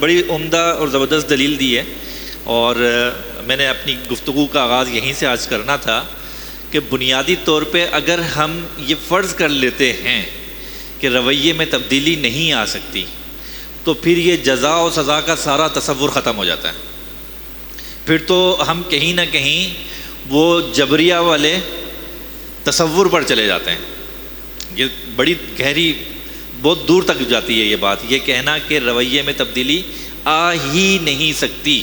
بڑی عمدہ اور زبردست دلیل دی ہے، اور میں نے اپنی گفتگو کا آغاز یہیں سے آج کرنا تھا کہ بنیادی طور پہ اگر ہم یہ فرض کر لیتے ہیں کہ رویے میں تبدیلی نہیں آ سکتی تو پھر یہ جزا و سزا کا سارا تصور ختم ہو جاتا ہے۔ پھر تو ہم کہیں نہ کہیں وہ جبریہ والے تصور پر چلے جاتے ہیں۔ یہ بڑی گہری، بہت دور تک جاتی ہے یہ بات، یہ کہنا کہ رویے میں تبدیلی آ ہی نہیں سکتی۔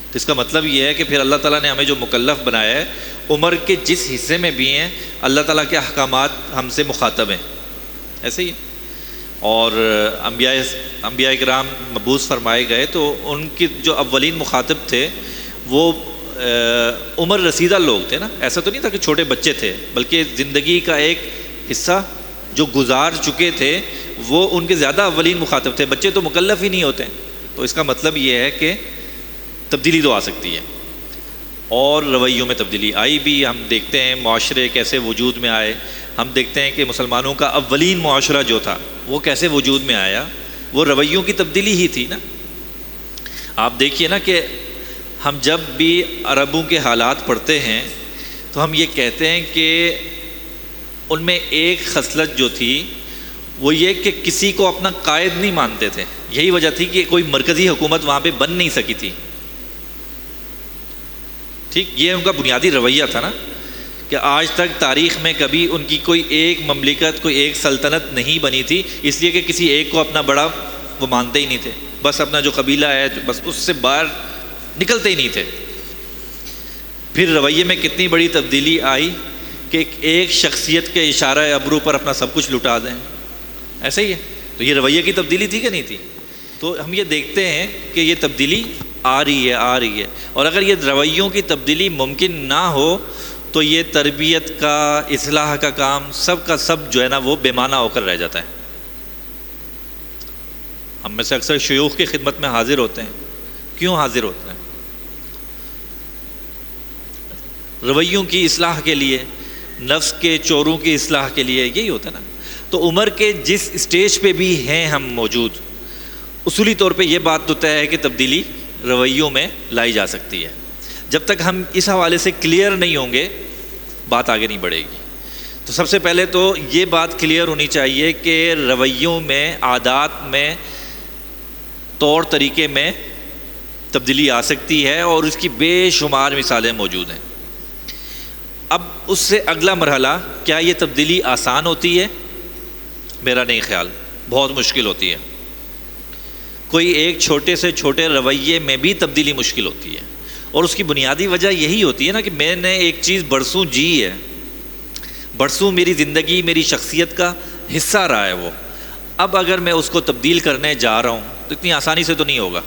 تو اس کا مطلب یہ ہے کہ پھر اللہ تعالیٰ نے ہمیں جو مکلف بنایا ہے، عمر کے جس حصے میں بھی ہیں اللہ تعالیٰ کے احکامات ہم سے مخاطب ہیں، ایسے ہی۔ اور انبیاء کرام مبعوث فرمائے گئے تو ان کے جو اولین مخاطب تھے وہ عمر رسیدہ لوگ تھے نا، ایسا تو نہیں تھا کہ چھوٹے بچے تھے، بلکہ زندگی کا ایک حصہ جو گزار چکے تھے وہ ان کے زیادہ اولین مخاطب تھے۔ بچے تو مکلف ہی نہیں ہوتے، تو اس کا مطلب یہ ہے کہ تبدیلی تو آ سکتی ہے، اور رویوں میں تبدیلی آئی بھی۔ ہم دیکھتے ہیں معاشرے کیسے وجود میں آئے، ہم دیکھتے ہیں کہ مسلمانوں کا اولین معاشرہ جو تھا وہ کیسے وجود میں آیا، وہ رویوں کی تبدیلی ہی تھی نا۔ آپ دیکھیے نا کہ ہم جب بھی عربوں کے حالات پڑھتے ہیں تو ہم یہ کہتے ہیں کہ ان میں ایک خصلت جو تھی وہ یہ کہ کسی کو اپنا قائد نہیں مانتے تھے۔ یہی وجہ تھی کہ کوئی مرکزی حکومت وہاں پہ بن نہیں سکی تھی، ٹھیک۔ یہ ان کا بنیادی رویہ تھا نا، کہ آج تک تاریخ میں کبھی ان کی کوئی ایک مملکت، کوئی ایک سلطنت نہیں بنی تھی، اس لیے کہ کسی ایک کو اپنا بڑا وہ مانتے ہی نہیں تھے، بس اپنا جو قبیلہ ہے بس اس سے باہر نکلتے ہی نہیں تھے۔ پھر رویے میں کتنی بڑی تبدیلی آئی کہ ایک شخصیت کے اشارہ ابرو پر اپنا سب کچھ لٹا دیں، ایسے ہی ہے۔ تو یہ رویے کی تبدیلی تھی کہ نہیں تھی؟ تو ہم یہ دیکھتے ہیں کہ یہ تبدیلی آ رہی ہے، اور اگر یہ رویوں کی تبدیلی ممکن نہ ہو تو یہ تربیت کا، اصلاح کا کام سب کا سب جو ہے نا وہ بے معنی ہو کر رہ جاتا ہے۔ ہم میں سے اکثر شیوخ کی خدمت میں حاضر ہوتے ہیں، کیوں حاضر ہوتے ہیں؟ رویوں کی اصلاح کے لیے، نفس کے چوروں کی اصلاح کے لیے، یہی ہوتا ہے نا۔ تو عمر کے جس اسٹیج پہ بھی ہیں ہم موجود، اصولی طور پہ یہ بات تو طے ہے کہ تبدیلی رویوں میں لائی جا سکتی ہے۔ جب تک ہم اس حوالے سے کلیئر نہیں ہوں گے بات آگے نہیں بڑھے گی۔ تو سب سے پہلے تو یہ بات کلیئر ہونی چاہیے کہ رویوں میں، عادات میں، طور طریقے میں تبدیلی آ سکتی ہے، اور اس کی بے شمار مثالیں موجود ہیں۔ اب اس سے اگلا مرحلہ، کیا یہ تبدیلی آسان ہوتی ہے؟ میرا نہیں خیال، بہت مشکل ہوتی ہے۔ کوئی ایک چھوٹے سے چھوٹے رویے میں بھی تبدیلی مشکل ہوتی ہے، اور اس کی بنیادی وجہ یہی ہوتی ہے نا کہ میں نے ایک چیز برسوں جی ہے، برسوں میری زندگی، میری شخصیت کا حصہ رہا ہے وہ۔ اب اگر میں اس کو تبدیل کرنے جا رہا ہوں تو اتنی آسانی سے تو نہیں ہوگا۔